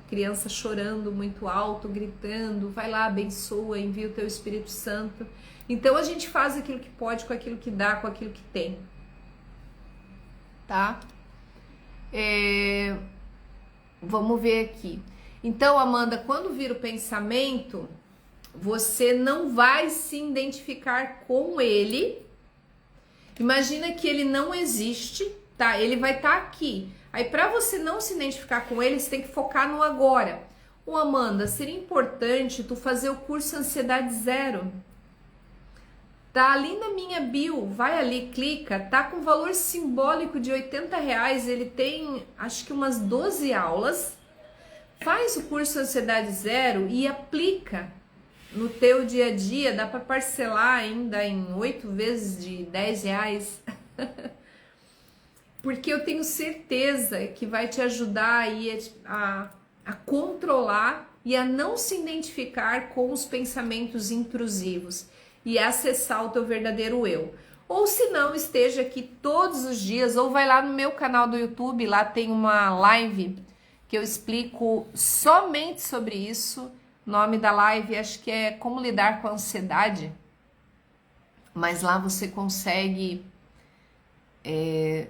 S2: criança chorando muito alto, gritando, vai lá, abençoa, envia o teu Espírito Santo. Então a gente faz aquilo que pode, com aquilo que dá, com aquilo que tem, tá? Vamos ver aqui. Então, Amanda, quando vir o pensamento, você não vai se identificar com ele. Imagina que ele não existe, tá? Ele vai estar aqui. Aí, para você não se identificar com ele, você tem que focar no agora. Amanda, seria importante tu fazer o curso Ansiedade Zero. Tá ali na minha bio, vai ali, clica, tá com valor simbólico de R$80, ele tem acho que umas 12 aulas. Faz o curso Ansiedade Zero e aplica no teu dia a dia, dá para parcelar ainda em 8 vezes de R$10. Porque eu tenho certeza que vai te ajudar aí a controlar e a não se identificar com os pensamentos intrusivos e acessar o teu verdadeiro eu. Ou se não, esteja aqui todos os dias, ou vai lá no meu canal do YouTube, lá tem uma live que eu explico somente sobre isso. O nome da live acho que é Como Lidar com a Ansiedade, mas lá você consegue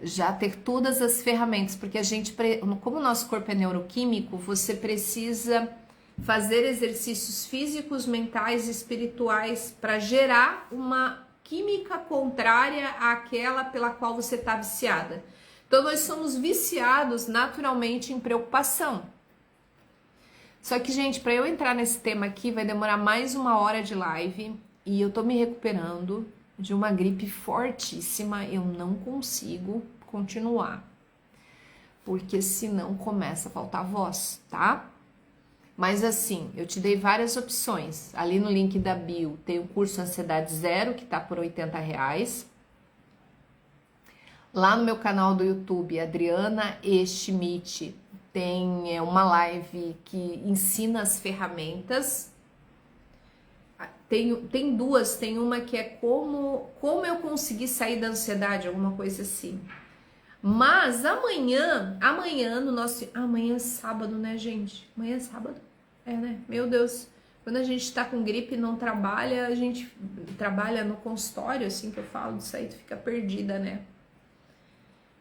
S2: já ter todas as ferramentas, porque a gente, como o nosso corpo é neuroquímico, você precisa fazer exercícios físicos, mentais e espirituais para gerar uma química contrária àquela pela qual você está viciada. Então nós somos viciados naturalmente em preocupação. Só que, gente, para eu entrar nesse tema aqui vai demorar mais 1 hora de live e eu tô me recuperando de uma gripe fortíssima, eu não consigo continuar, porque senão começa a faltar voz, tá? Mas assim, eu te dei várias opções. Ali no link da bio tem o curso Ansiedade Zero, que tá por R$80. Lá no meu canal do YouTube, Adriana E. Schmidt, tem uma live que ensina as ferramentas. Tem duas, tem uma que é como eu consegui sair da ansiedade, alguma coisa assim. Mas amanhã no nosso... Amanhã é sábado, né, gente? Amanhã é sábado? É, né? Meu Deus. Quando a gente tá com gripe e não trabalha, a gente trabalha no consultório, assim que eu falo disso aí, tu fica perdida, né?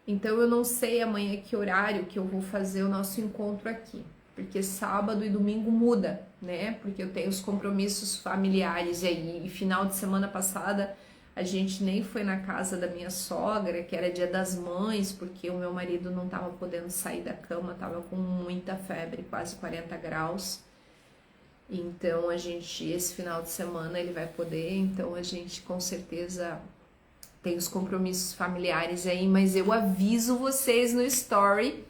S2: Então eu não sei amanhã que horário que eu vou fazer o nosso encontro aqui. Porque sábado e domingo muda, né? Porque eu tenho os compromissos familiares aí. E final de semana passada a gente nem foi na casa da minha sogra, que era Dia das Mães, porque o meu marido não estava podendo sair da cama, estava com muita febre, quase 40 graus. Então esse final de semana ele vai poder, então a gente com certeza tem os compromissos familiares aí, mas eu aviso vocês no story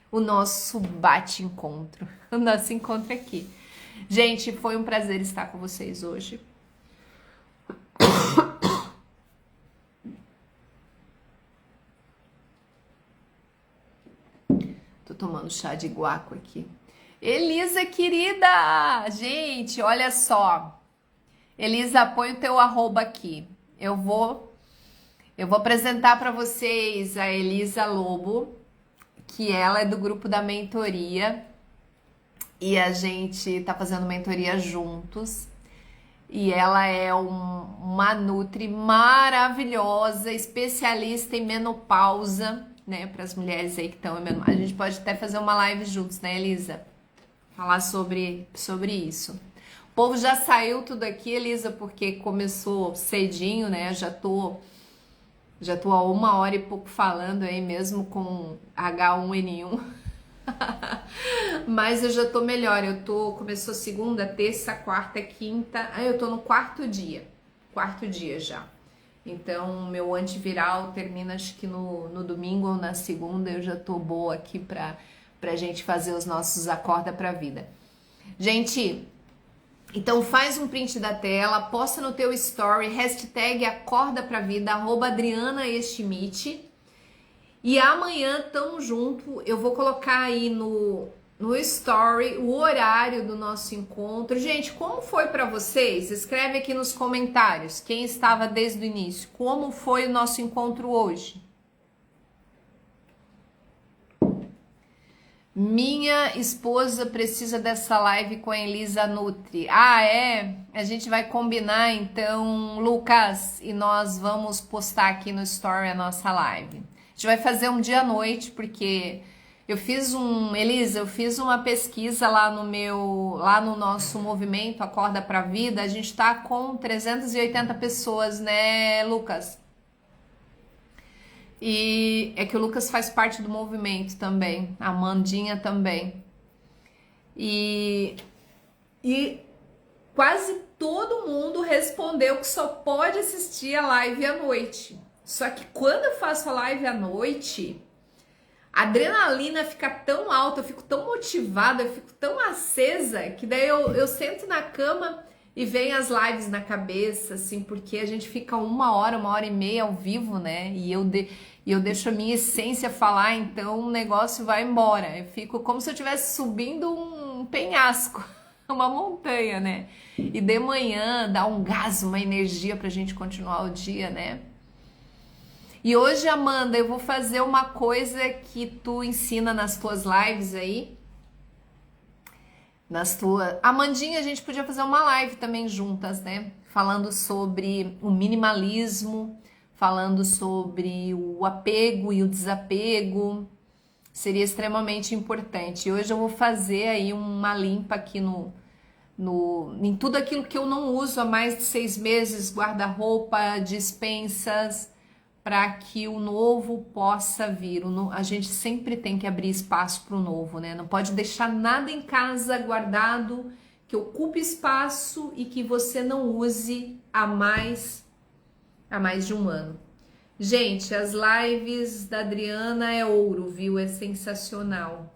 S2: o nosso bate-encontro, o nosso encontro aqui. Gente, foi um prazer estar com vocês hoje. Tô tomando chá de guaco aqui. Elisa, querida! Gente, olha só. Elisa, põe o teu arroba aqui. Eu vou apresentar para vocês a Elisa Lobo, que ela é do grupo da mentoria e a gente tá fazendo mentoria juntos. E ela é uma nutri maravilhosa, especialista em menopausa, né? Para as mulheres aí que estão em menopausa. A gente pode até fazer uma live juntos, né, Elisa? Falar sobre isso. O povo já saiu tudo aqui, Elisa, porque começou cedinho, né? Já tô há 1 hora e pouco falando aí mesmo com H1N1. Mas eu já tô melhor. Começou segunda, terça, quarta, quinta. Aí eu tô no quarto dia já. Então meu antiviral termina acho que no domingo ou na segunda. Eu já tô boa aqui pra gente fazer os nossos acorda pra vida. Gente, então faz um print da tela, posta no teu story, hashtag acorda pra vida, @Adriana E. Schmidt. E amanhã tamo junto, eu vou colocar aí no story o horário do nosso encontro. Gente, como foi pra vocês? Escreve aqui nos comentários, quem estava desde o início, como foi o nosso encontro hoje?
S1: Minha esposa precisa dessa live com a Elisa Nutri. Ah, é? A gente vai combinar então, Lucas, e nós vamos postar aqui no Story a nossa live. A gente vai fazer um dia à noite, porque Elisa, eu fiz uma pesquisa lá no nosso movimento Acorda pra Vida. A gente tá com 380 pessoas, né, Lucas? E é que o Lucas faz parte do movimento também, a Amandinha também. E quase todo mundo respondeu que só pode assistir a live à noite. Só que quando eu faço a live à noite, a adrenalina fica tão alta, eu fico tão motivada, eu fico tão acesa, que daí eu sento na cama e vem as lives na cabeça, assim, porque a gente fica 1 hora, 1 hora e meia ao vivo, né? E eu deixo a minha essência falar, então o negócio vai embora. Eu fico como se eu estivesse subindo um penhasco, uma montanha, né? E de manhã dá um gás, uma energia pra gente continuar o dia, né? E hoje, Amanda, eu vou fazer uma coisa que tu ensina nas tuas lives aí. Amandinha, a gente podia fazer uma live também juntas, né? Falando sobre o minimalismo, falando sobre o apego e o desapego. Seria extremamente importante. E hoje eu vou fazer aí uma limpa aqui em tudo aquilo que eu não uso há mais de 6 meses, guarda-roupa, despensas, para que o novo possa vir. A gente sempre tem que abrir espaço para o novo, né? Não pode deixar nada em casa guardado que ocupe espaço e que você não use há mais de um ano. Gente, as lives da Adriana é ouro, viu? É sensacional.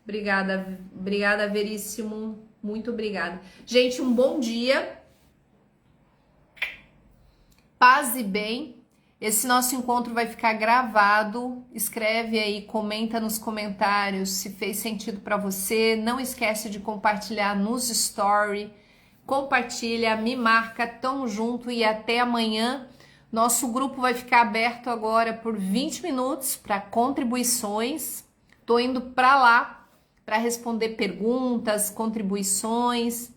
S1: Obrigada, Veríssimo. Muito obrigada. Gente, um bom dia. Paz e bem. Esse nosso encontro vai ficar gravado. Escreve aí, comenta nos comentários se fez sentido para você. Não esquece de compartilhar nos stories. Compartilha, me marca, tamo junto e até amanhã. Nosso grupo vai ficar aberto agora por 20 minutos para contribuições. Tô indo para lá para responder perguntas, contribuições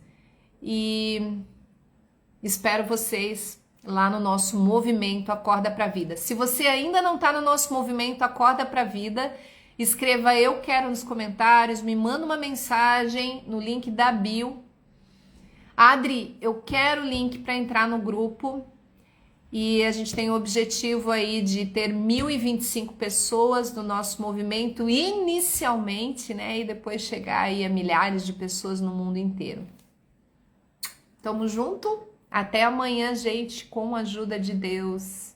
S1: e espero vocês lá no nosso movimento Acorda pra Vida. Se você ainda não tá no nosso movimento Acorda pra Vida, escreva eu quero nos comentários, me manda uma mensagem no link da bio. Adri, eu quero o link para entrar no grupo. E a gente tem o objetivo aí de ter 1.025 pessoas no nosso movimento inicialmente, né? E depois chegar aí a milhares de pessoas no mundo inteiro. Tamo junto? Até amanhã, gente, com a ajuda de Deus.